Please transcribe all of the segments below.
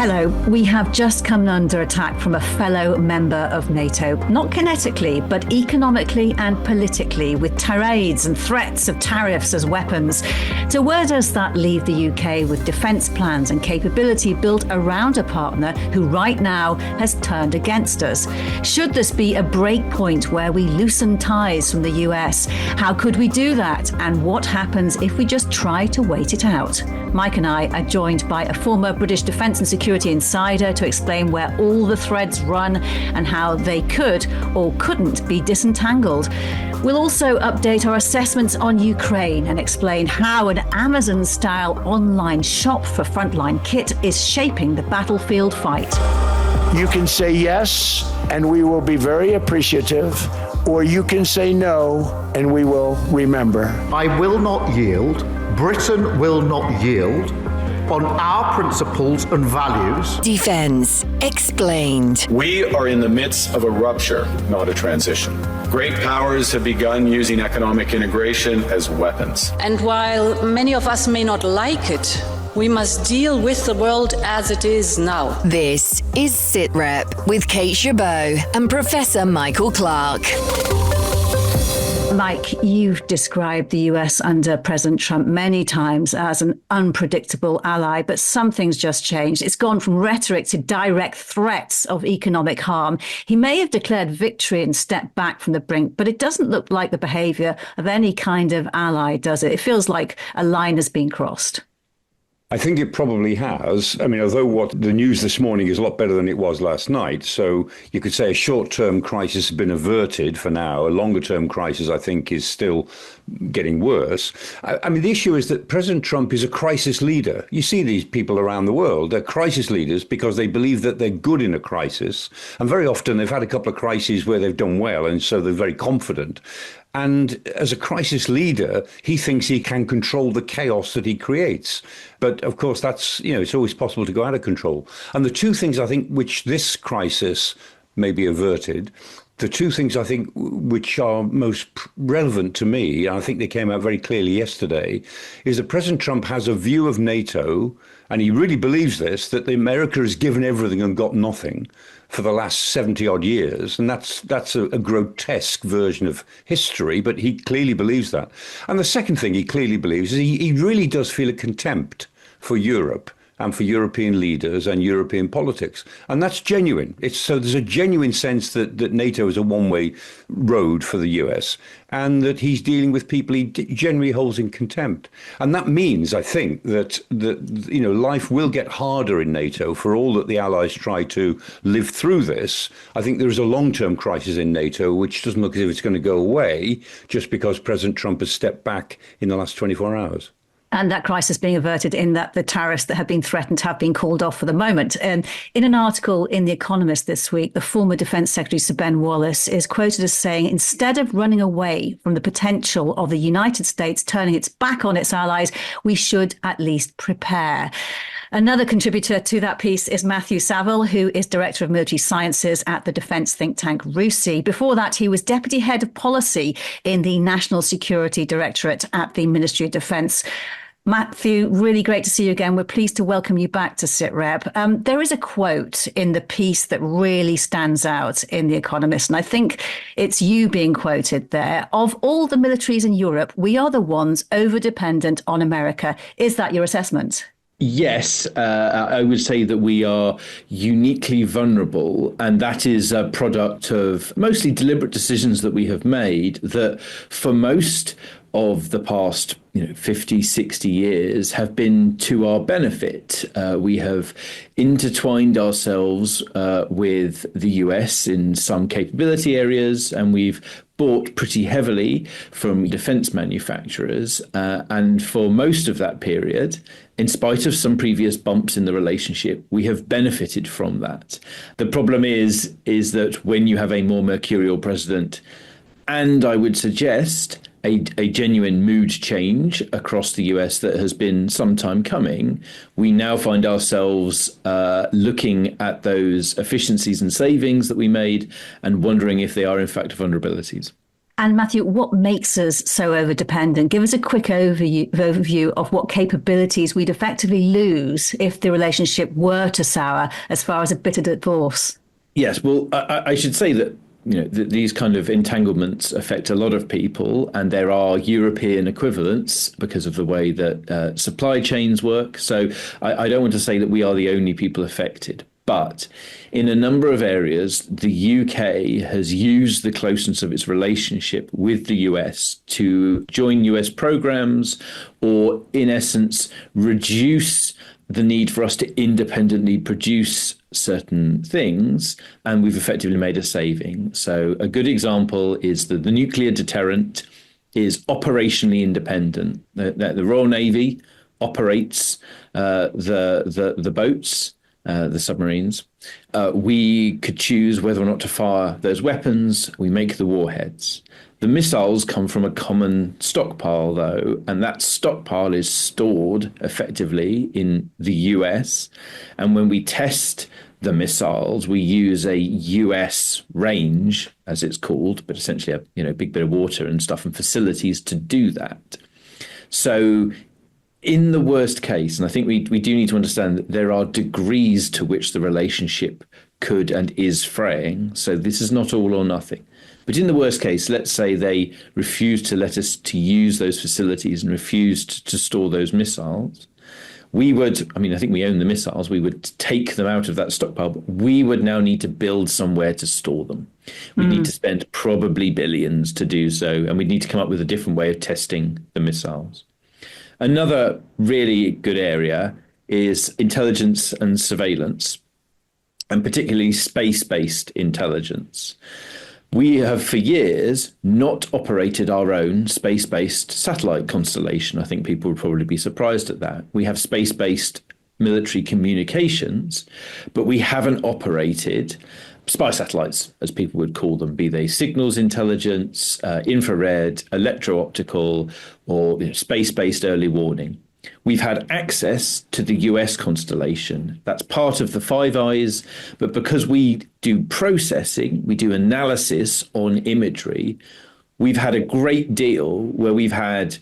Hello, we have just come under attack from a fellow member of NATO, not kinetically, but economically and politically, with tirades and threats of tariffs as weapons. So where does that leave the UK with defence plans and capability built around a partner who right now has turned against us? Should this be a break point where we loosen ties from the US? How could we do that? And what happens if we just try to wait it out? Mike and I are joined by a former British Defence and Security insider to explain where all the threads run and how they could or couldn't be disentangled. We'll also update our assessments on Ukraine and explain how an Amazon-style online shop for frontline kit is shaping the battlefield fight. You can say yes, and we will be very appreciative, or you can say no, and we will remember. I will not yield. Britain will not yield on our principles and values. Defence Explained. We are in the midst of a rupture, not a transition. Great powers have begun using economic integration as weapons. And while many of us may not like it, we must deal with the world as it is now. This is Sitrep with Kate Gerbeau and Professor Michael Clarke. Mike, you've described the US under President Trump many times as an unpredictable ally, but something's just changed. It's gone from rhetoric to direct threats of economic harm. He may have declared victory and stepped back from the brink, but it doesn't look like the behaviour of any kind of ally, does it? It feels like a line has been crossed. I think it probably has. I mean, although what the news this morning is a lot better than it was last night. So you could say a short-term crisis has been averted for now. A longer-term crisis, I think, is still getting worse. I mean, the issue is that President Trump is a crisis leader. You see these people around the world. They're crisis leaders because they believe that they're good in a crisis. And very often they've had a couple of crises where they've done well. And so they're very confident. And as a crisis leader, he thinks he can control the chaos that he creates. But of course, that's, it's always possible to go out of control. And the two things I think which this crisis may be averted, the two things I think which are most relevant to me, and I think they came out very clearly yesterday, is that President Trump has a view of NATO, and he really believes this, that America has given everything and got nothing for the last 70 odd years. And that's a grotesque version of history, but he clearly believes that. And the second thing he clearly believes is he really does feel a contempt for Europe and for European leaders and European politics. And that's genuine. So there's a genuine sense that NATO is a one-way road for the US and that he's dealing with people he generally holds in contempt. And that means, I think, that life will get harder in NATO for all that the allies try to live through this. I think there is a long-term crisis in NATO, which doesn't look as if it's going to go away just because President Trump has stepped back in the last 24 hours. And that crisis being averted in that the tariffs that have been threatened have been called off for the moment. And in an article in The Economist this week, the former Defence Secretary Sir Ben Wallace is quoted as saying, instead of running away from the potential of the United States turning its back on its allies, we should at least prepare. Another contributor to that piece is Matthew Savill, who is Director of Military Sciences at the defence think tank RUSI. Before that, he was Deputy Head of Policy in the National Security Directorate at the Ministry of Defence. Matthew, really great to see you again. We're pleased to welcome you back to SitRep. There is a quote in the piece that really stands out in The Economist, and I think it's you being quoted there. Of all the militaries in Europe, we are the ones over-dependent on America. Is that your assessment? Yes, I would say that we are uniquely vulnerable, and that is a product of mostly deliberate decisions that we have made that for most of the past 50, 60 years have been to our benefit. We have intertwined ourselves with the US in some capability areas, and we've bought pretty heavily from defence manufacturers. And for most of that period, in spite of some previous bumps in the relationship, we have benefited from that. The problem is that when you have a more mercurial president, and I would suggest a genuine mood change across the US that has been some time coming, we now find ourselves looking at those efficiencies and savings that we made and wondering if they are in fact vulnerabilities. And Matthew, what makes us so over-dependent? Give us a quick overview of what capabilities we'd effectively lose if the relationship were to sour as far as a bitter divorce. Yes, well, I should say that these kind of entanglements affect a lot of people, and there are European equivalents because of the way that supply chains work. So I don't want to say that we are the only people affected. But in a number of areas, the UK has used the closeness of its relationship with the US to join US programs, or in essence, reduce the need for us to independently produce certain things, and we've effectively made a saving. So a good example is that the nuclear deterrent is operationally independent. The Royal Navy operates the boats, the submarines. We could choose whether or not to fire those weapons. We make the warheads. The missiles come from a common stockpile, though, and that stockpile is stored effectively in the US. And when we test the missiles, we use a US range, as it's called, but essentially a big bit of water and stuff and facilities to do that. So in the worst case, and I think we do need to understand that there are degrees to which the relationship could and is fraying. So this is not all or nothing. But in the worst case, let's say they refused to let us to use those facilities and refused to store those missiles. We would, I think we own the missiles, we would take them out of that stockpile, but we would now need to build somewhere to store them. We need to spend probably billions to do so, and we'd need to come up with a different way of testing the missiles. Another really good area is intelligence and surveillance, and particularly space-based intelligence. We have for years not operated our own space-based satellite constellation. I think people would probably be surprised at that. We have space-based military communications, but we haven't operated spy satellites, as people would call them, be they signals intelligence, infrared, electro-optical, or space-based early warning. We've had access to the US constellation. That's part of the Five Eyes. But because we do processing, we do analysis on imagery, we've had a great deal where we've had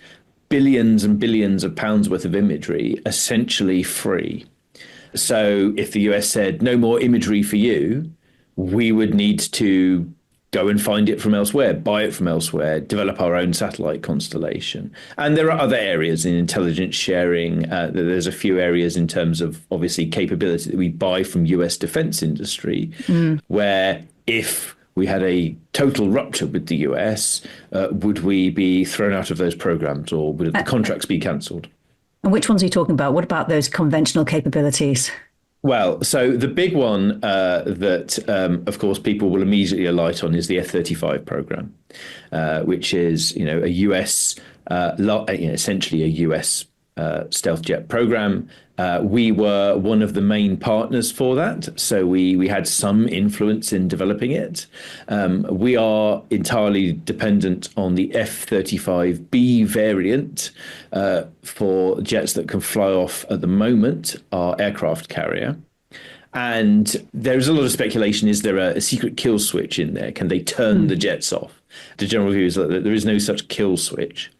billions and billions of pounds worth of imagery essentially free. So if the US said no more imagery for you, we would need to go and find it from elsewhere, buy it from elsewhere, develop our own satellite constellation. And there are other areas in intelligence sharing. There's a few areas in terms of, obviously, capability that we buy from US defense industry, where if we had a total rupture with the US, would we be thrown out of those programs, or would the contracts be cancelled? And which ones are you talking about? What about those conventional capabilities? Well, so the big one that, of course, people will immediately alight on is the F-35 program, which is, a US, essentially a US stealth jet program. We were one of the main partners for that, so we had some influence in developing it. We are entirely dependent on the F-35B variant for jets that can fly off at the moment, our aircraft carrier. And there's a lot of speculation, is there a secret kill switch in there? Can they turn the jets off? The general view is that there is no such kill switch.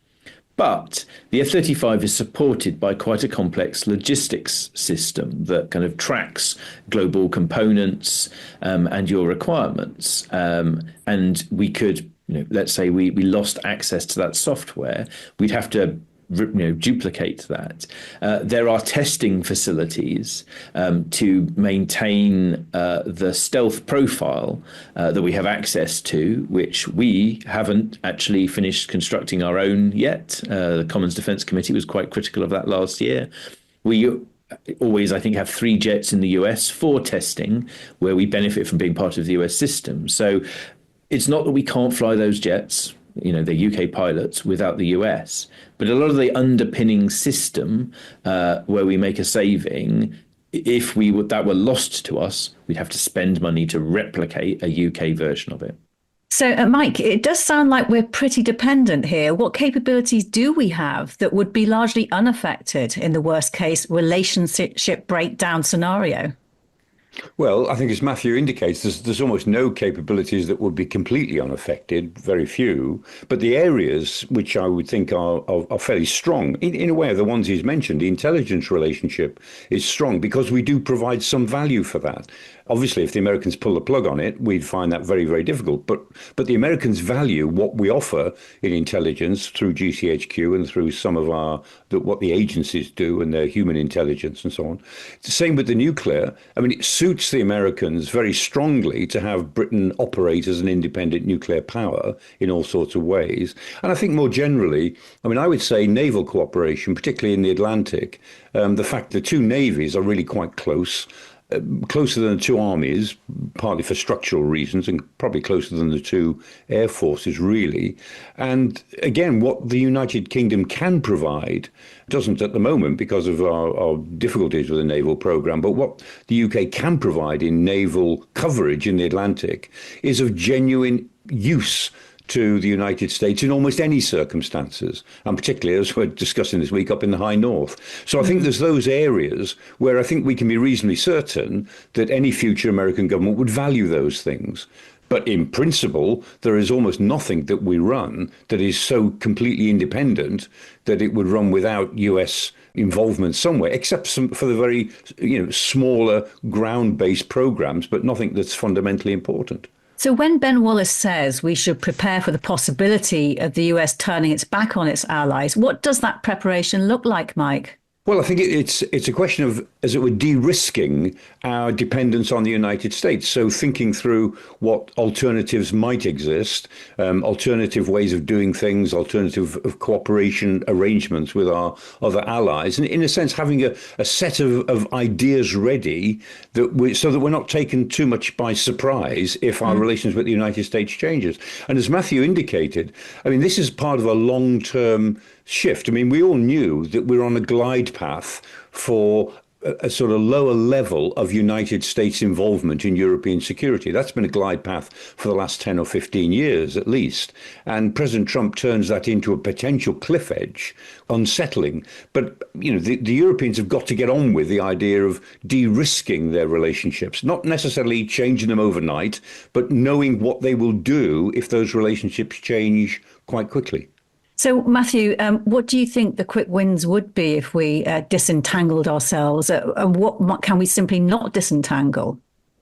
But the F-35 is supported by quite a complex logistics system that kind of tracks global components and your requirements. And we could, let's say we lost access to that software, we'd have to duplicate that. There are testing facilities to maintain the stealth profile that we have access to, which we haven't actually finished constructing our own yet. The Commons Defence Committee was quite critical of that last year. We always, I think, have 3 jets in the US for testing, where we benefit from being part of the US system. So it's not that we can't fly those jets. They're UK pilots without the US. But a lot of the underpinning system where we make a saving, if that were lost to us, we'd have to spend money to replicate a UK version of it. So, Mike, it does sound like we're pretty dependent here. What capabilities do we have that would be largely unaffected in the worst case relationship breakdown scenario? Well, I think as Matthew indicates, there's almost no capabilities that would be completely unaffected, very few. But the areas which I would think are fairly strong, in a way, are the ones he's mentioned. The intelligence relationship is strong because we do provide some value for that. Obviously, if the Americans pull the plug on it, we'd find that very, very difficult. But the Americans value what we offer in intelligence through GCHQ and through some of what the agencies do and their human intelligence and so on. It's the same with the nuclear. I mean, it suits the Americans very strongly to have Britain operate as an independent nuclear power in all sorts of ways. And I think more generally, I mean, I would say naval cooperation, particularly in the Atlantic, the fact the two navies are really quite close. Closer than the two armies, partly for structural reasons, and probably closer than the two air forces, really. And again, what the United Kingdom can provide, doesn't at the moment because of our difficulties with the naval programme, but what the UK can provide in naval coverage in the Atlantic is of genuine use to the United States in almost any circumstances, and particularly, as we're discussing this week, up in the high north. So I think there's those areas where I think we can be reasonably certain that any future American government would value those things. But in principle, there is almost nothing that we run that is so completely independent that it would run without US involvement somewhere, except for the very smaller ground-based programs, but nothing that's fundamentally important. So when Ben Wallace says we should prepare for the possibility of the US turning its back on its allies, what does that preparation look like, Mike? Well, I think it's a question of, as it were, de-risking our dependence on the United States. So thinking through what alternatives might exist, alternative ways of doing things, alternative of cooperation arrangements with our other allies, and in a sense having a set of ideas ready so that we're not taken too much by surprise if our relations with the United States changes. And as Matthew indicated, I mean, this is part of a long-term shift. I mean, we all knew that we're on a glide path for a sort of lower level of United States involvement in European security. That's been a glide path for the last 10 or 15 years, at least. And President Trump turns that into a potential cliff edge, unsettling. But, the Europeans have got to get on with the idea of de-risking their relationships, not necessarily changing them overnight, but knowing what they will do if those relationships change quite quickly. So, Matthew, what do you think the quick wins would be if we disentangled ourselves? And what can we simply not disentangle?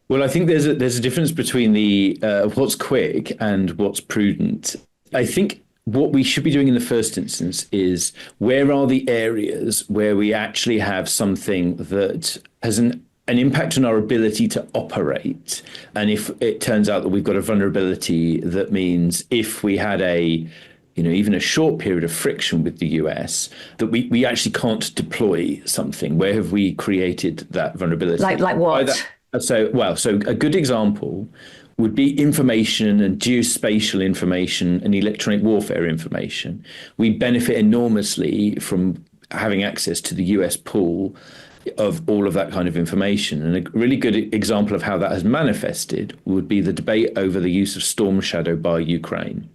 Well, I think there's a difference between the what's quick and what's prudent. I think what we should be doing in the first instance is where are the areas where we actually have something that has an impact on our ability to operate. And if it turns out that we've got a vulnerability, that means if we had even a short period of friction with the US, that we actually can't deploy something. Where have we created that vulnerability? Like what? So a good example would be information and geospatial information and electronic warfare information. We benefit enormously from having access to the US pool of all of that kind of information. And a really good example of how that has manifested would be the debate over the use of Storm Shadow by Ukraine.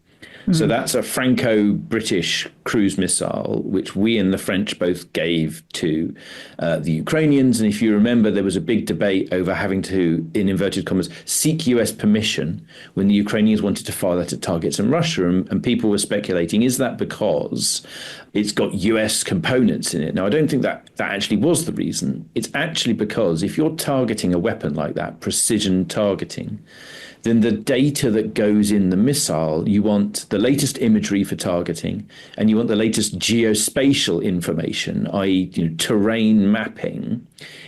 So that's a Franco-British cruise missile, which we and the French both gave to the Ukrainians. And if you remember, there was a big debate over having to, in inverted commas, seek US permission when the Ukrainians wanted to fire that at targets in Russia. And people were speculating, is that because it's got US components in it? Now, I don't think that actually was the reason. It's actually because if you're targeting a weapon like that, precision targeting, then the data that goes in the missile, you want the latest imagery for targeting, and you want the latest geospatial information, i.e., terrain mapping,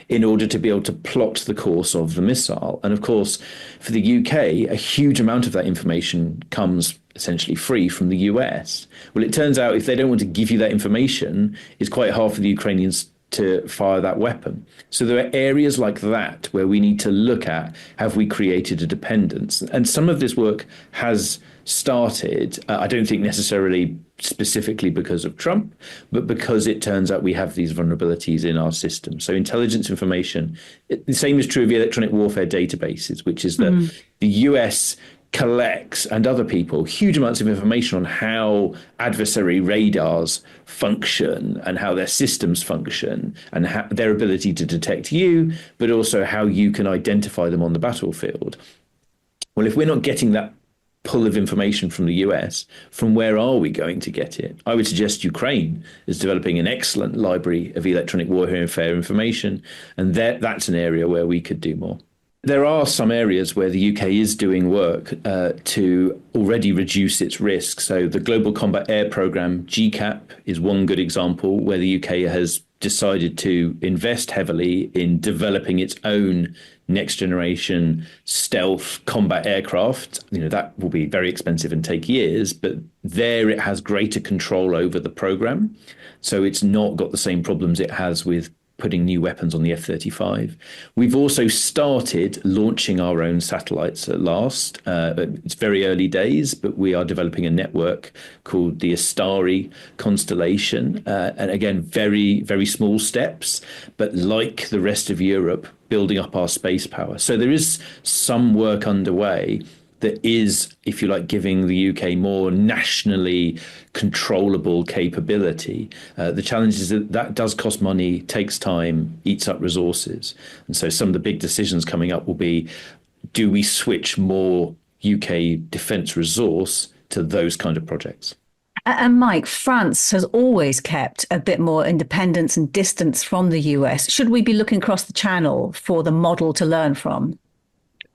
in order to be able to plot the course of the missile. And of course, for the UK, a huge amount of that information comes essentially free from the US. Well, it turns out if they don't want to give you that information, it's quite hard for the Ukrainians to fire that weapon. So there are areas like that where we need to look at, have we created a dependence? And some of this work has started, I don't think necessarily specifically because of Trump, but because it turns out we have these vulnerabilities in our system. So intelligence information, the same is true of the electronic warfare databases, which is that the US collects, and other people, huge amounts of information on how adversary radars function and how their systems function and their ability to detect you, but also how you can identify them on the battlefield. Well, if we're not getting that pull of information from the US, from where are we going to get it? I would suggest Ukraine is developing an excellent library of electronic warfare information, and that's an area where we could do more. There are some areas where the UK is doing work to already reduce its risk. So the Global Combat Air Programme, GCAP, is one good example where the UK has decided to invest heavily in developing its own next generation stealth combat aircraft. That will be very expensive and take years, but there it has greater control over the programme. So it's not got the same problems it has with putting new weapons on the F-35. We've also started launching our own satellites at last. It's very early days, but we are developing a network called the Astari constellation. And again, very, very small steps, but like the rest of Europe, building up our space power. So there is some work underway that is, if you like, giving the UK more nationally controllable capability. The challenge is that does cost money, takes time, eats up resources. And so some of the big decisions coming up will be, do we switch more UK defence resource to those kind of projects? And Mike, France has always kept a bit more independence and distance from the US. Should we be looking across the channel for the model to learn from?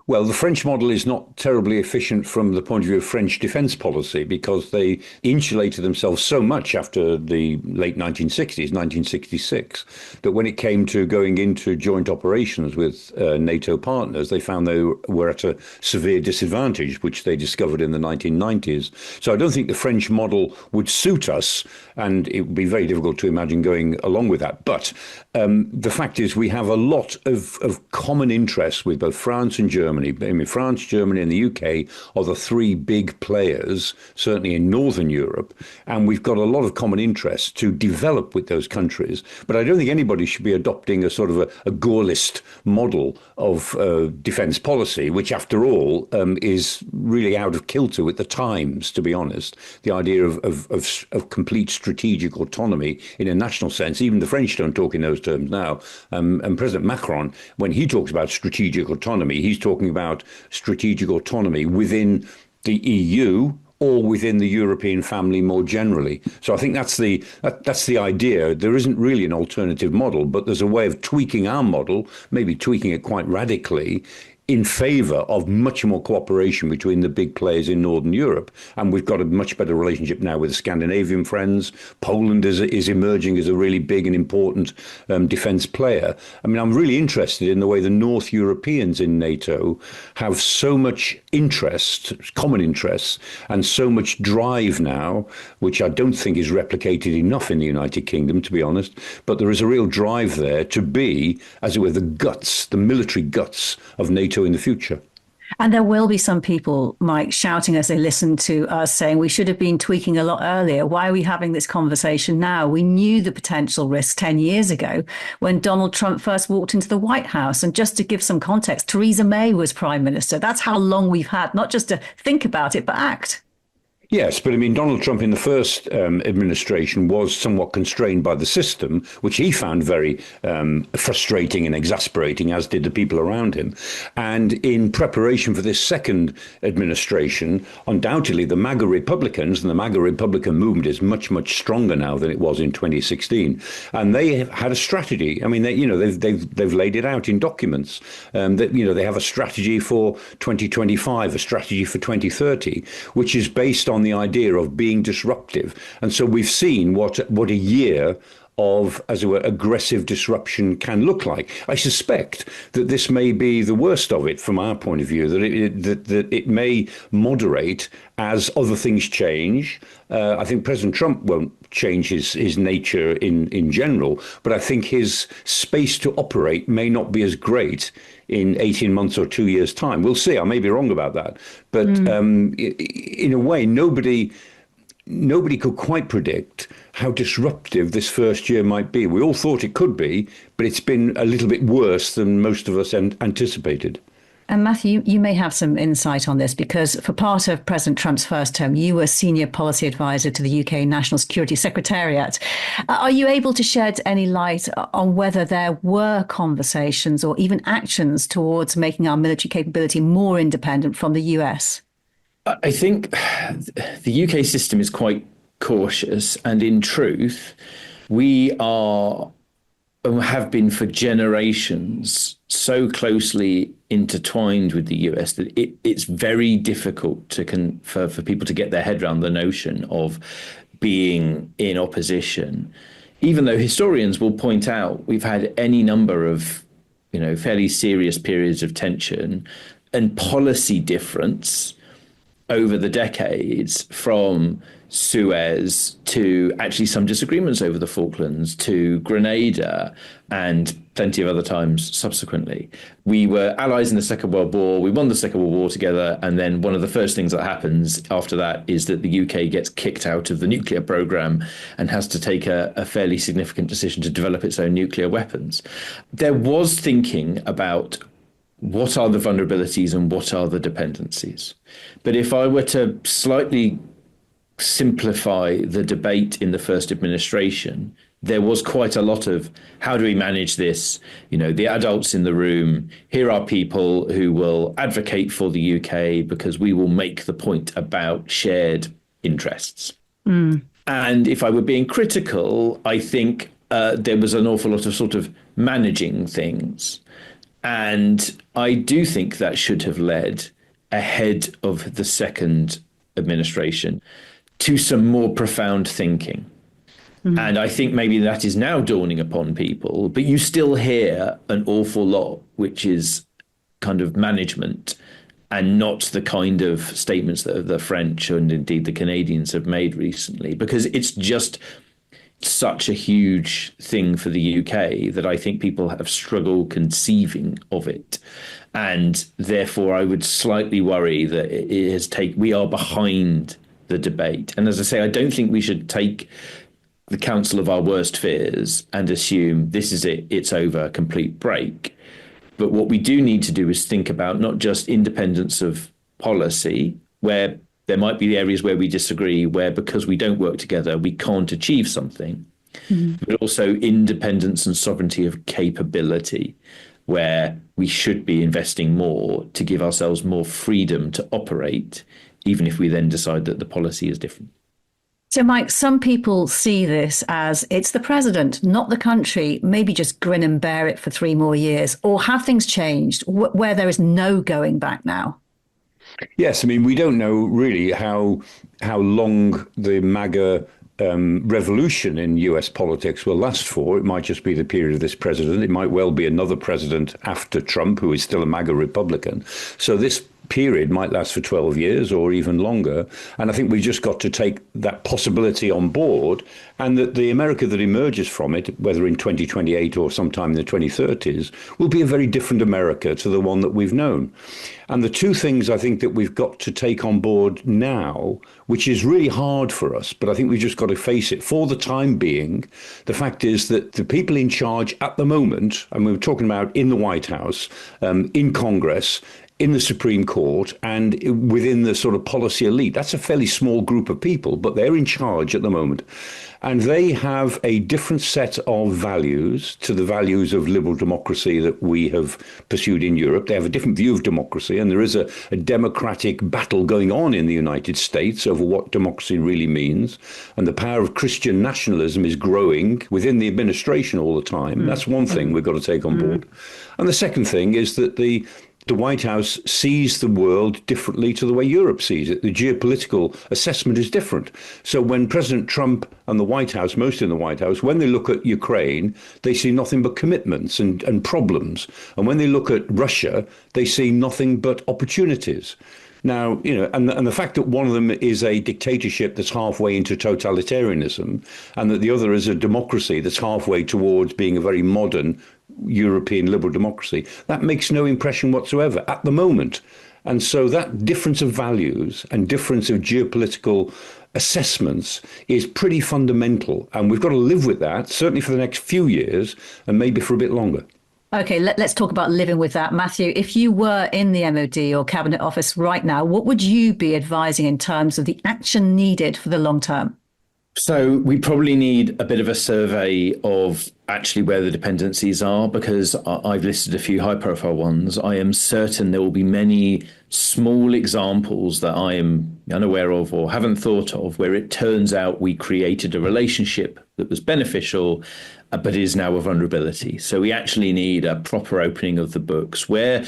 Well, the French model is not terribly efficient from the point of view of French defence policy because they insulated themselves so much after the late 1960s, 1966, that when it came to going into joint operations with NATO partners, they found they were at a severe disadvantage, which they discovered in the 1990s. So I don't think the French model would suit us, and it would be very difficult to imagine going along with that. But the fact is we have a lot of common interests with both France and Germany. I mean, France, Germany and the UK are the three big players, certainly in Northern Europe. And we've got a lot of common interests to develop with those countries. But I don't think anybody should be adopting a sort of a Gaullist model of defence policy, which, after all, is really out of kilter with the times, to be honest. The idea of complete strategic autonomy in a national sense. Even the French don't talk in those terms now. And President Macron, when he talks about strategic autonomy, he's talking about strategic autonomy within the EU or within the European family more generally. So I think that's the idea. There isn't really an alternative model, but there's a way of tweaking our model, maybe tweaking it quite radically, in favour of much more cooperation between the big players in Northern Europe. And we've got a much better relationship now with the Scandinavian friends. Poland is emerging as a really big and important defence player. I mean, I'm really interested in the way the North Europeans in NATO have so much interest, common interests, and so much drive now, which I don't think is replicated enough in the United Kingdom, to be honest. But there is a real drive there to be, as it were, the guts, the military guts of NATO in the future. And there will be some people, Mike, shouting as they listen to us saying we should have been tweaking a lot earlier. Why are we having this conversation now? We knew the potential risks 10 years ago when Donald Trump first walked into the White House. And just to give some context, Theresa May was prime minister. That's how long we've had, not just to think about it, but act. Yes, but I mean, Donald Trump in the first administration was somewhat constrained by the system, which he found very frustrating and exasperating, as did the people around him. And in preparation for this second administration, undoubtedly the MAGA Republicans and the MAGA Republican movement is much, much stronger now than it was in 2016. And they had a strategy. I mean, they've laid it out in documents. They have a strategy for 2025, a strategy for 2030, which is based on the idea of being disruptive. And so we've seen what a year of, as it were, aggressive disruption can look like. I suspect that this may be the worst of it from our point of view, that it may moderate as other things change. I think President Trump won't change his nature in general, but I think his space to operate may not be as great in 18 months or 2 years' time. We'll see. I may be wrong about that. But in a way, nobody could quite predict how disruptive this first year might be. We all thought it could be, but it's been a little bit worse than most of us anticipated. And Matthew, you may have some insight on this because for part of President Trump's first term, you were senior policy advisor to the UK National Security Secretariat. Are you able to shed any light on whether there were conversations or even actions towards making our military capability more independent from the US? I think the UK system is quite cautious, and in truth, we are and have been for generations so closely intertwined with the US that it's very difficult for people to get their head around the notion of being in opposition, even though historians will point out we've had any number of fairly serious periods of tension and policy difference over the decades, from Suez to actually some disagreements over the Falklands to Grenada and plenty of other times subsequently. We were allies in the Second World War. We won the Second World War together. And then one of the first things that happens after that is that the UK gets kicked out of the nuclear program and has to take a fairly significant decision to develop its own nuclear weapons. There was thinking about what are the vulnerabilities and what are the dependencies. But if I were to slightly simplify the debate in the first administration, there was quite a lot of how do we manage this? The adults in the room, here are people who will advocate for the UK because we will make the point about shared interests. And if I were being critical, I think there was an awful lot of sort of managing things. And I do think that should have led ahead of the second administration to some more profound thinking. And I think maybe that is now dawning upon people, but you still hear an awful lot, which is kind of management and not the kind of statements that the French and indeed the Canadians have made recently, because it's just such a huge thing for the UK that I think people have struggled conceiving of it. And therefore, I would slightly worry that we are behind the debate. And as I say, I don't think we should take the counsel of our worst fears and assume this is it, it's over, complete break. But what we do need to do is think about not just independence of policy, where there might be areas where we disagree, where because we don't work together, we can't achieve something, but also independence and sovereignty of capability, where we should be investing more to give ourselves more freedom to operate, even if we then decide that the policy is different. So, Mike, some people see this as it's the president, not the country. Maybe just grin and bear it for 3 more years. Or have things changed where there is no going back now? Yes, I mean, we don't know really how long the MAGA revolution in US politics will last for. It might just be the period of this president. It might well be another president after Trump, who is still a MAGA Republican. So this period might last for 12 years or even longer. And I think we've just got to take that possibility on board, and that the America that emerges from it, whether in 2028 or sometime in the 2030s, will be a very different America to the one that we've known. And the two things I think that we've got to take on board now, which is really hard for us, but I think we've just got to face it for the time being. The fact is that the people in charge at the moment, and we were talking about in the White House, in Congress, in the Supreme Court, and within the sort of policy elite, that's a fairly small group of people, but they're in charge at the moment. And they have a different set of values to the values of liberal democracy that we have pursued in Europe. They have a different view of democracy, and there is a democratic battle going on in the United States over what democracy really means. And the power of Christian nationalism is growing within the administration all the time. That's one thing we've got to take on board. And the second thing is that the White House sees the world differently to the way Europe sees it. The geopolitical assessment is different. So when President Trump and the White House, most in the White House, when they look at Ukraine, they see nothing but commitments and problems. And when they look at Russia, they see nothing but opportunities. Now, and the fact that one of them is a dictatorship that's halfway into totalitarianism, and that the other is a democracy that's halfway towards being a very modern European liberal democracy, that makes no impression whatsoever at the moment. And so that difference of values and difference of geopolitical assessments is pretty fundamental. And we've got to live with that, certainly for the next few years and maybe for a bit longer. Okay, let's talk about living with that. Matthew, if you were in the MOD or Cabinet Office right now, what would you be advising in terms of the action needed for the long term? So we probably need a bit of a survey of actually where the dependencies are, because I've listed a few high profile ones. I am certain there will be many small examples that I am unaware of or haven't thought of where it turns out we created a relationship that was beneficial, but is now a vulnerability. So we actually need a proper opening of the books. Where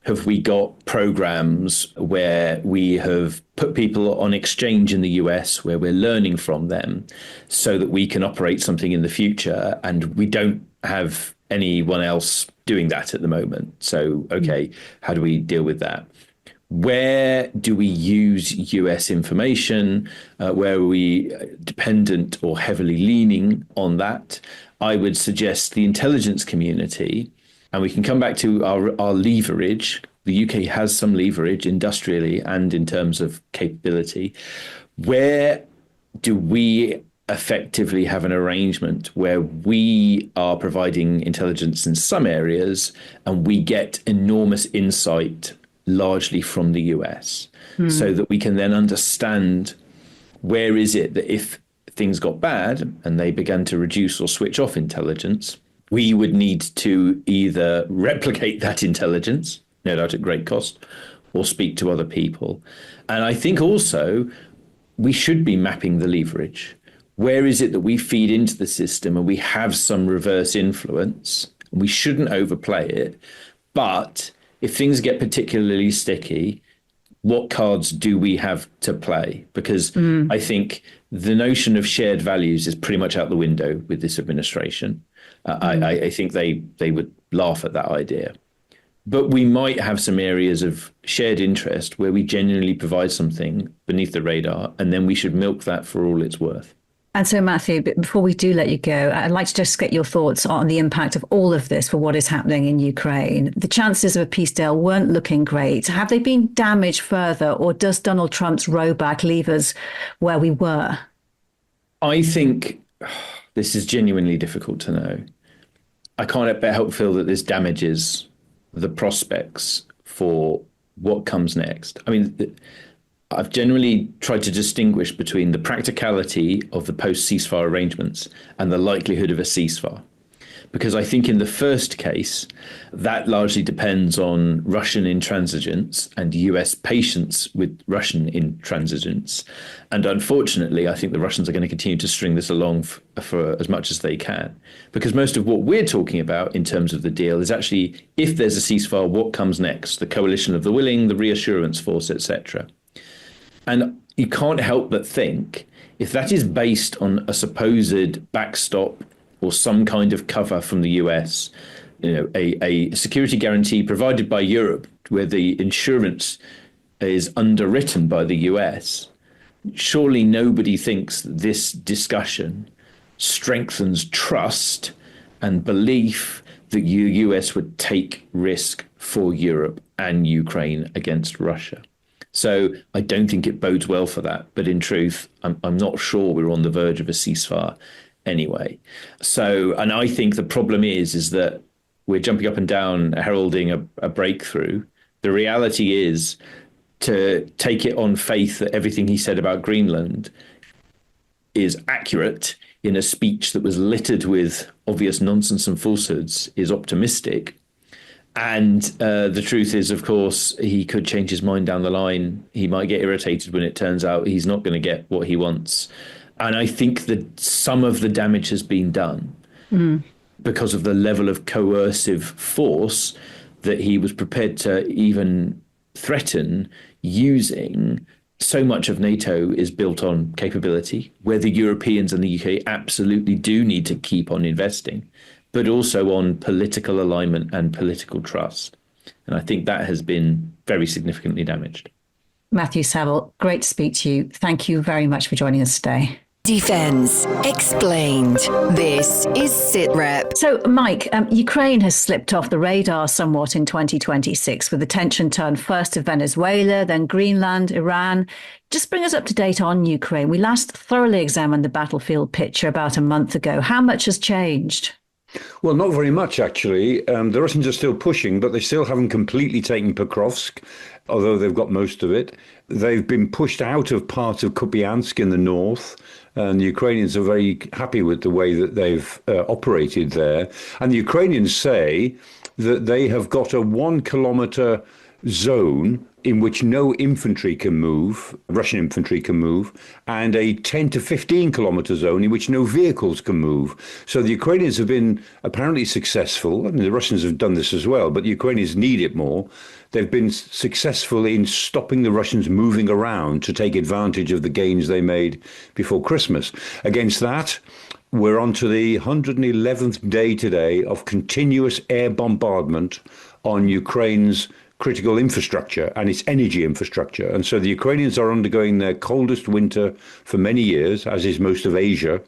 have we got programs where we have put people on exchange in the US, where we're learning from them so that we can operate something in the future, and we don't have anyone else doing that at the moment? So, okay, how do we deal with that? Where do we use US information? Where are we dependent or heavily leaning on that? I would suggest the intelligence community, and we can come back to our leverage. The UK has some leverage industrially and in terms of capability. Where do we effectively have an arrangement where we are providing intelligence in some areas and we get enormous insight largely from the US, so that we can then understand where is it that if things got bad and they began to reduce or switch off intelligence, we would need to either replicate that intelligence, no doubt at great cost, or speak to other people. And I think also we should be mapping the leverage. Where is it that we feed into the system and we have some reverse influence? We shouldn't overplay it. But if things get particularly sticky, what cards do we have to play? Because I think the notion of shared values is pretty much out the window with this administration. I think they would laugh at that idea. But we might have some areas of shared interest where we genuinely provide something beneath the radar, and then we should milk that for all it's worth. And so, Matthew, before we do let you go, I'd like to just get your thoughts on the impact of all of this for what is happening in Ukraine. The chances of a peace deal weren't looking great. Have they been damaged further, or does Donald Trump's rowback leave us where we were? I think this is genuinely difficult to know. I can't help feel that this damages the prospects for what comes next. I mean, I've generally tried to distinguish between the practicality of the post-ceasefire arrangements and the likelihood of a ceasefire. Because I think in the first case, that largely depends on Russian intransigence and US patience with Russian intransigence. And unfortunately, I think the Russians are going to continue to string this along for as much as they can. Because most of what we're talking about in terms of the deal is actually, if there's a ceasefire, what comes next? The coalition of the willing, the reassurance force, etc. And you can't help but think, if that is based on a supposed backstop or some kind of cover from the US, a security guarantee provided by Europe where the insurance is underwritten by the US, surely nobody thinks that this discussion strengthens trust and belief that the US would take risk for Europe and Ukraine against Russia. So I don't think it bodes well for that. But in truth, I'm not sure we're on the verge of a ceasefire anyway. So, and I think the problem is that we're jumping up and down heralding a breakthrough. The reality is, to take it on faith that everything he said about Greenland is accurate in a speech that was littered with obvious nonsense and falsehoods is optimistic. And the truth is, of course, he could change his mind down the line. He might get irritated when it turns out he's not going to get what he wants. And I think that some of the damage has been done because of the level of coercive force that he was prepared to even threaten using. So much of NATO is built on capability, where the Europeans and the UK absolutely do need to keep on investing, but also on political alignment and political trust. And I think that has been very significantly damaged. Matthew Savill, great to speak to you. Thank you very much for joining us today. Defence Explained. This is Sitrep. So, Mike, Ukraine has slipped off the radar somewhat in 2026, with attention turned first to Venezuela, then Greenland, Iran. Just bring us up to date on Ukraine. We last thoroughly examined the battlefield picture about a month ago. How much has changed? Well, not very much, actually. The Russians are still pushing, but they still haven't completely taken Pokrovsk, although they've got most of it. They've been pushed out of part of Kupiansk in the north, and the Ukrainians are very happy with the way that they've operated there. And the Ukrainians say that they have got a 1 kilometer zone in which no infantry can move, Russian infantry can move, and a 10 to 15 kilometer zone in which no vehicles can move. So the Ukrainians have been apparently successful. I mean, the Russians have done this as well, but the Ukrainians need it more. They've been successful in stopping the Russians moving around to take advantage of the gains they made before Christmas. Against that, we're on to the 111th day today of continuous air bombardment on Ukraine's critical infrastructure and its energy infrastructure. And so the Ukrainians are undergoing their coldest winter for many years, as is most of Asia.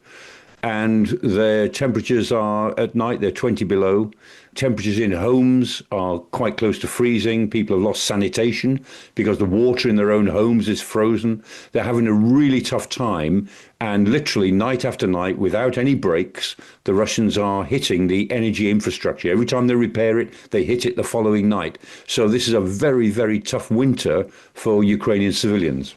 And their temperatures are at night, they're 20 below. Temperatures in homes are quite close to freezing. People have lost sanitation because the water in their own homes is frozen. They're having a really tough time. And literally night after night, without any breaks, the Russians are hitting the energy infrastructure. Every time they repair it, they hit it the following night. So this is a very, very tough winter for Ukrainian civilians.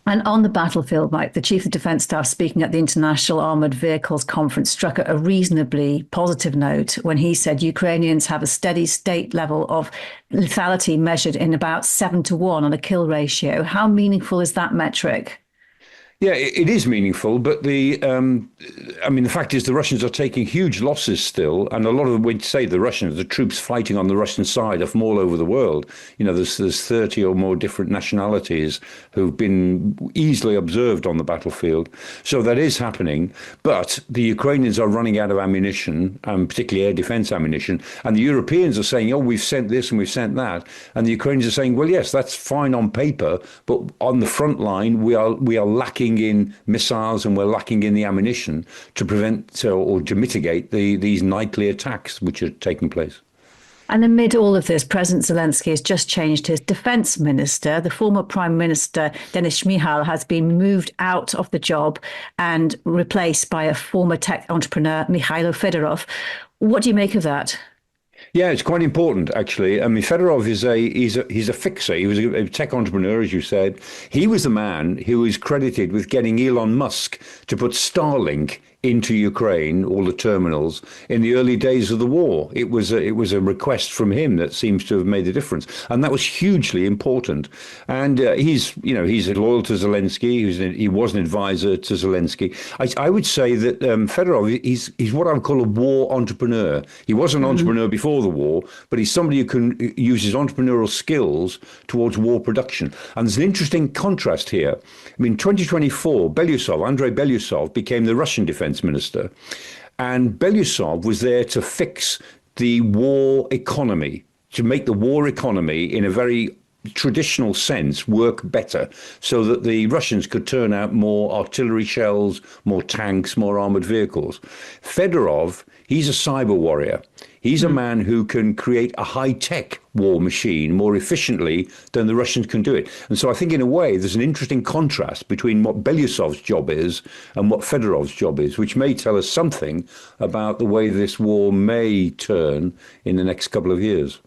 And on the battlefield, Mike, the Chief of Defence Staff speaking at the International Armoured Vehicles Conference struck a reasonably positive note when he said Ukrainians have a steady state level of lethality measured in about 7-1 on a kill ratio. How meaningful is that metric? Yeah, it is meaningful, but the fact is the Russians are taking huge losses still, and a lot of them, when say the Russians, the troops fighting on the Russian side are from all over the world. You know, there's 30 or more different nationalities who've been easily observed on the battlefield. So that is happening, but the Ukrainians are running out of ammunition, particularly air defense ammunition, and the Europeans are saying, oh, we've sent this and we've sent that, and the Ukrainians are saying, well, yes, that's fine on paper, but on the front line we are lacking in missiles and we're lacking in the ammunition to prevent or to mitigate these nightly attacks which are taking place. And amid all of this, President Zelensky has just changed his defense minister. The former Prime Minister, Denis Shmyhal, has been moved out of the job and replaced by a former tech entrepreneur, Mikhailo Fedorov. What do you make of that? Yeah, it's quite important, actually. I mean, Fedorov is he's a fixer. He was a tech entrepreneur, as you said. He was the man who is credited with getting Elon Musk to put Starlink into Ukraine, all the terminals, in the early days of the war. It was a request from him that seems to have made a difference, and that was hugely important. And he's loyal to Zelensky. He was an advisor to Zelensky. I would say that Fedorov he's what I would call a war entrepreneur. He was an entrepreneur before the war, but he's somebody who can use his entrepreneurial skills towards war production. And there's an interesting contrast here. I mean, 2024, Andrei Belousov became the Russian defense minister, and Belousov was there to fix the war economy, to make the war economy in a very traditional sense work better, so that the Russians could turn out more artillery shells, more tanks, more armored vehicles. Fedorov, he's a cyber warrior. He's a man who can create a high-tech war machine more efficiently than the Russians can do it. And so I think in a way there's an interesting contrast between what Belousov's job is and what Fedorov's job is, which may tell us something about the way this war may turn in the next couple of years.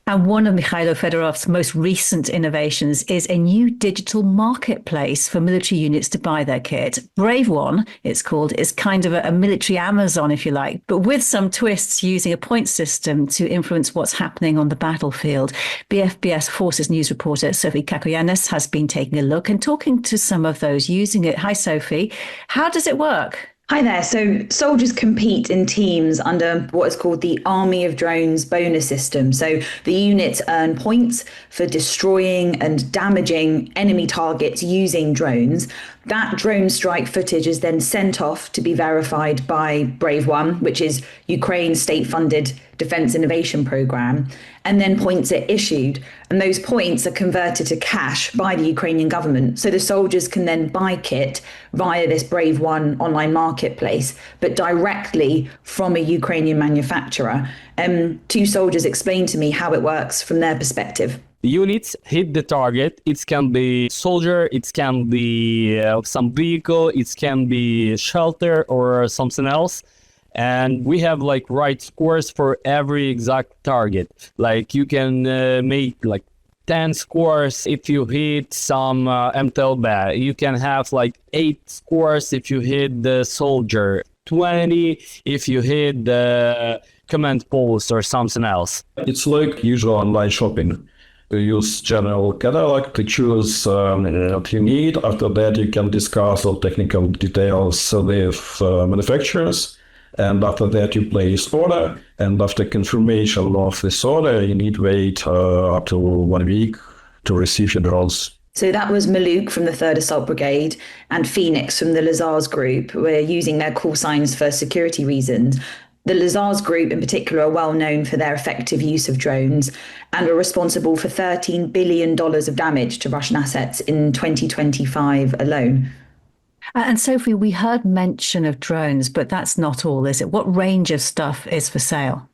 And one of Mikhailo Fedorov's most recent innovations is a new digital marketplace for military units to buy their kit. Brave One, it's called, is kind of a military Amazon, if you like, but with some twists using a point system to influence what's happening on the battlefield. BFBS Forces news reporter Sophie Kakoyannis has been taking a look and talking to some of those using it. Hi, Sophie. How does it work? Hi there. So soldiers compete in teams under what is called the Army of Drones bonus system. So the units earn points for destroying and damaging enemy targets using drones. That drone strike footage is then sent off to be verified by Brave One, which is Ukraine's state-funded defense innovation program, and then points are issued. And those points are converted to cash by the Ukrainian government. So the soldiers can then buy kit via this Brave One online marketplace, but directly from a Ukrainian manufacturer. Two soldiers explained to me how it works from their perspective. The units hit the target. It can be soldier, it can be some vehicle, it can be shelter or something else. And we have like right scores for every exact target. Like you can make like 10 scores if you hit some MTEL bat. You can have like 8 scores if you hit the soldier, 20 if you hit the command post or something else. It's like usual online shopping. You use general catalog to choose what you need. After that, you can discuss all technical details with manufacturers. And after that, you place order. And after confirmation of this order, you need to wait up to 1 week to receive your drones. So that was Maluk from the 3rd Assault Brigade and Phoenix from the Lazars Group. We're using their call signs for security reasons. The Lazars Group in particular are well known for their effective use of drones and were responsible for $13 billion of damage to Russian assets in 2025 alone. And Sophie, we heard mention of drones, but that's not all, is it? What range of stuff is for sale?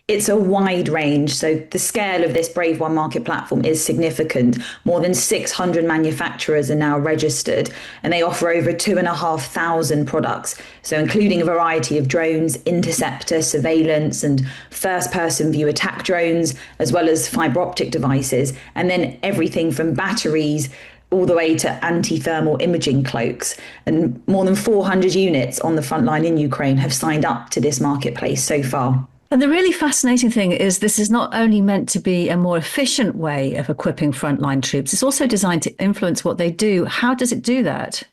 It's a wide range. So the scale of this Brave One market platform is significant. More than 600 manufacturers are now registered, and they offer over 2,500 products. So including a variety of drones, interceptor, surveillance, and first-person view attack drones, as well as fiber optic devices, and then everything from batteries all the way to anti-thermal imaging cloaks. And more than 400 units on the front line in Ukraine have signed up to this marketplace so far. And the really fascinating thing is this is not only meant to be a more efficient way of equipping frontline troops, it's also designed to influence what they do. How does it do that?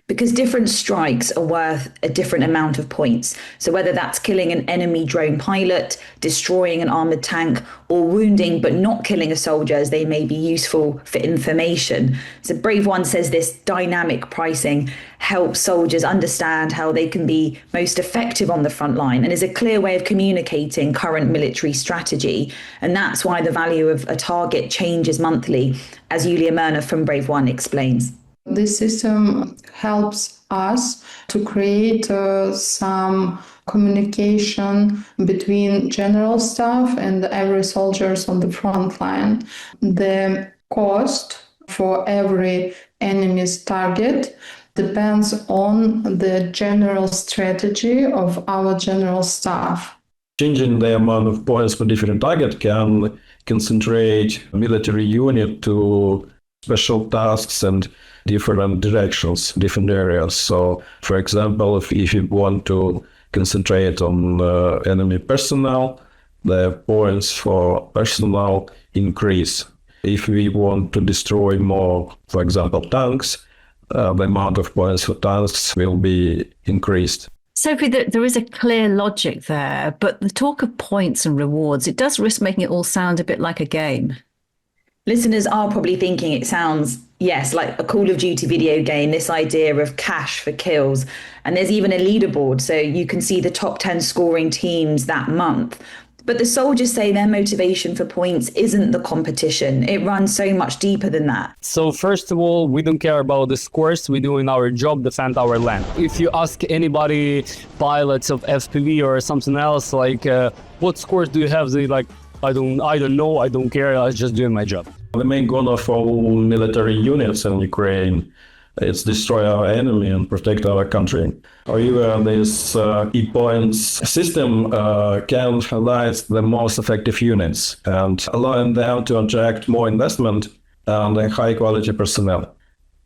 Because different strikes are worth a different amount of points. So whether that's killing an enemy drone pilot, destroying an armoured tank, or wounding but not killing a soldier, as they may be useful for information. So Brave One says this dynamic pricing helps soldiers understand how they can be most effective on the front line and is a clear way of communicating current military strategy. And that's why the value of a target changes monthly, as Yulia Myrna from Brave One explains. This system helps us to create some communication between general staff and every soldiers on the front line. The cost for every enemy's target depends on the general strategy of our general staff. Changing the amount of points for different target can concentrate military unit to special tasks and different directions, different areas. So, for example, if you want to concentrate on enemy personnel, the points for personnel increase. If we want to destroy more, for example, tanks, the amount of points for tanks will be increased. Sophie, there is a clear logic there, but the talk of points and rewards, it does risk making it all sound a bit like a game. Listeners are probably thinking it sounds, yes, like a Call of Duty video game, this idea of cash for kills. And there's even a leaderboard, so you can see the top 10 scoring teams that month. But the soldiers say their motivation for points isn't the competition. It runs so much deeper than that. So first of all, we don't care about the scores. We're doing our job, defend our land. If you ask anybody, pilots of FPV or something else, like, what scores do you have? They like, I don't know, I don't care, I'm just doing my job. The main goal of all military units in Ukraine is destroy our enemy and protect our country. However, this e-points system can highlight the most effective units and allowing them to attract more investment and high quality personnel.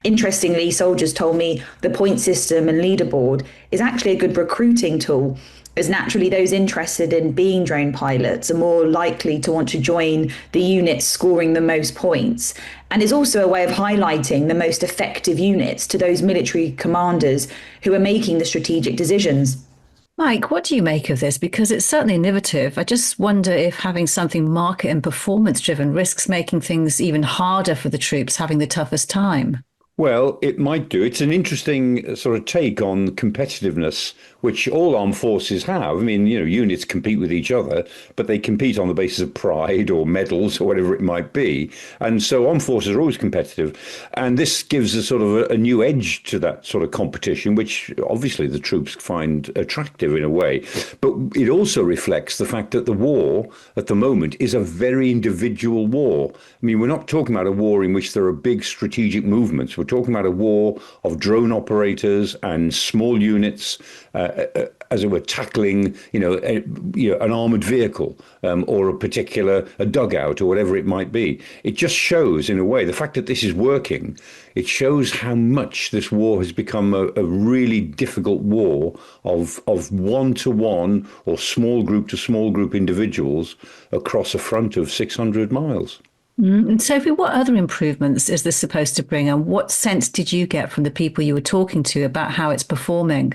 Interestingly, soldiers told me the point system and leaderboard is actually a good recruiting tool, as naturally those interested in being drone pilots are more likely to want to join the units scoring the most points, and is also a way of highlighting the most effective units to those military commanders who are making the strategic decisions. Mike, what do you make of this? Because it's certainly innovative. I just wonder if having something market and performance driven risks making things even harder for the troops having the toughest time. Well, it might do. It's an interesting sort of take on competitiveness, which all armed forces have. I mean, units compete with each other, but they compete on the basis of pride or medals or whatever it might be. And so armed forces are always competitive. And this gives a sort of a new edge to that sort of competition, which obviously the troops find attractive in a way. But it also reflects the fact that the war at the moment is a very individual war. I mean, we're not talking about a war in which there are big strategic movements. We're talking about a war of drone operators and small units as it were, tackling, an armored vehicle or a dugout or whatever it might be. It just shows, in a way, the fact that this is working. It shows how much this war has become a really difficult war of one-to-one or small group to small group individuals across a front of 600 miles. And Sophie, what other improvements is this supposed to bring, and what sense did you get from the people you were talking to about how it's performing?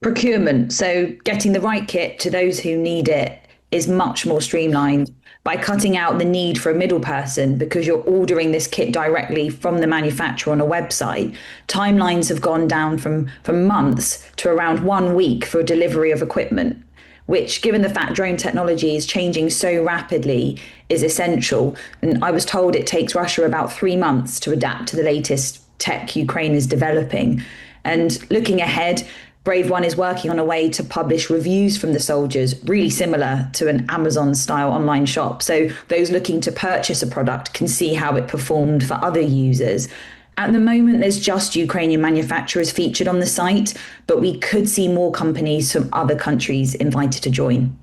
Procurement, so getting the right kit to those who need it, is much more streamlined by cutting out the need for a middle person because you're ordering this kit directly from the manufacturer on a website. Timelines have gone down from months to around 1 week for delivery of equipment, which, given the fact drone technology is changing so rapidly, is essential. And I was told it takes Russia about 3 months to adapt to the latest tech Ukraine is developing. And looking ahead, Brave One is working on a way to publish reviews from the soldiers, really similar to an Amazon-style online shop. So those looking to purchase a product can see how it performed for other users. At the moment, there's just Ukrainian manufacturers featured on the site, but we could see more companies from other countries invited to join.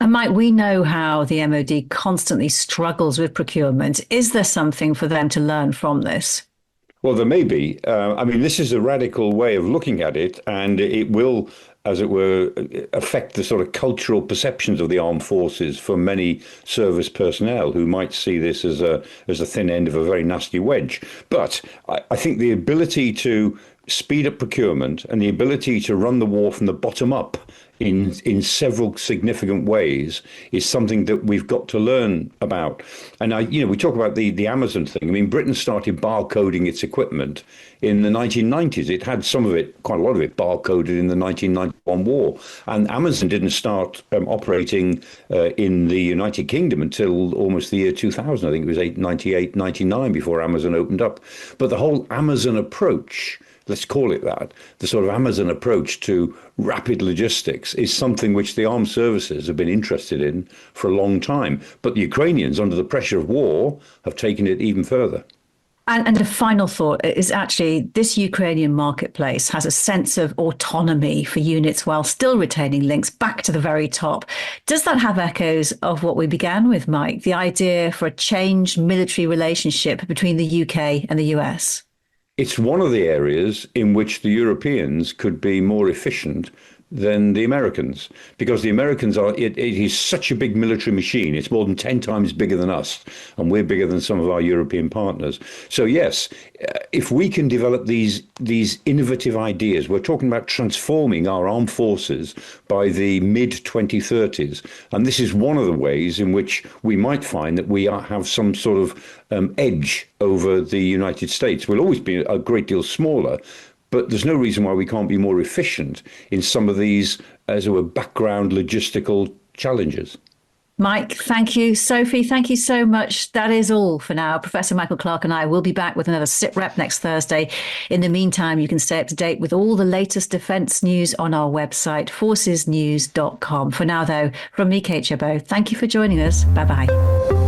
And Mike, we know how the MOD constantly struggles with procurement. Is there something for them to learn from this? Well, there may be. This is a radical way of looking at it, and it will, as it were, affect the sort of cultural perceptions of the armed forces for many service personnel who might see this as a thin end of a very nasty wedge. But I think the ability to speed up procurement and the ability to run the war from the bottom up in several significant ways is something that we've got to learn about. And we talk about the Amazon thing. I mean, Britain started barcoding its equipment in the 1990s. It had some of it, quite a lot of it, barcoded in the 1991 war. And Amazon didn't start operating in the United Kingdom until almost the year 2000. I think it was 98, 99 before Amazon opened up. But the whole Amazon approach, let's call it that, the sort of Amazon approach to rapid logistics is something which the armed services have been interested in for a long time. But the Ukrainians, under the pressure of war, have taken it even further. And a final thought is actually this Ukrainian marketplace has a sense of autonomy for units while still retaining links back to the very top. Does that have echoes of what we began with, Mike, the idea for a changed military relationship between the UK and the US? It's one of the areas in which the Europeans could be more efficient than the Americans, because the Americans it is such a big military machine. It's more than 10 times bigger than us, and we're bigger than some of our European partners. So yes, if we can develop these innovative ideas, we're talking about transforming our armed forces by the mid-2030s. And this is one of the ways in which we might find that we have some sort of edge over the United States. We'll always be a great deal smaller, but there's no reason why we can't be more efficient in some of these, as it were, background logistical challenges. Mike, thank you. Sophie, thank you so much. That is all for now. Professor Michael Clarke and I will be back with another Sitrep next Thursday. In the meantime, you can stay up to date with all the latest defence news on our website, forcesnews.com. For now, though, from me, Kate Gerbeau, thank you for joining us. Bye-bye.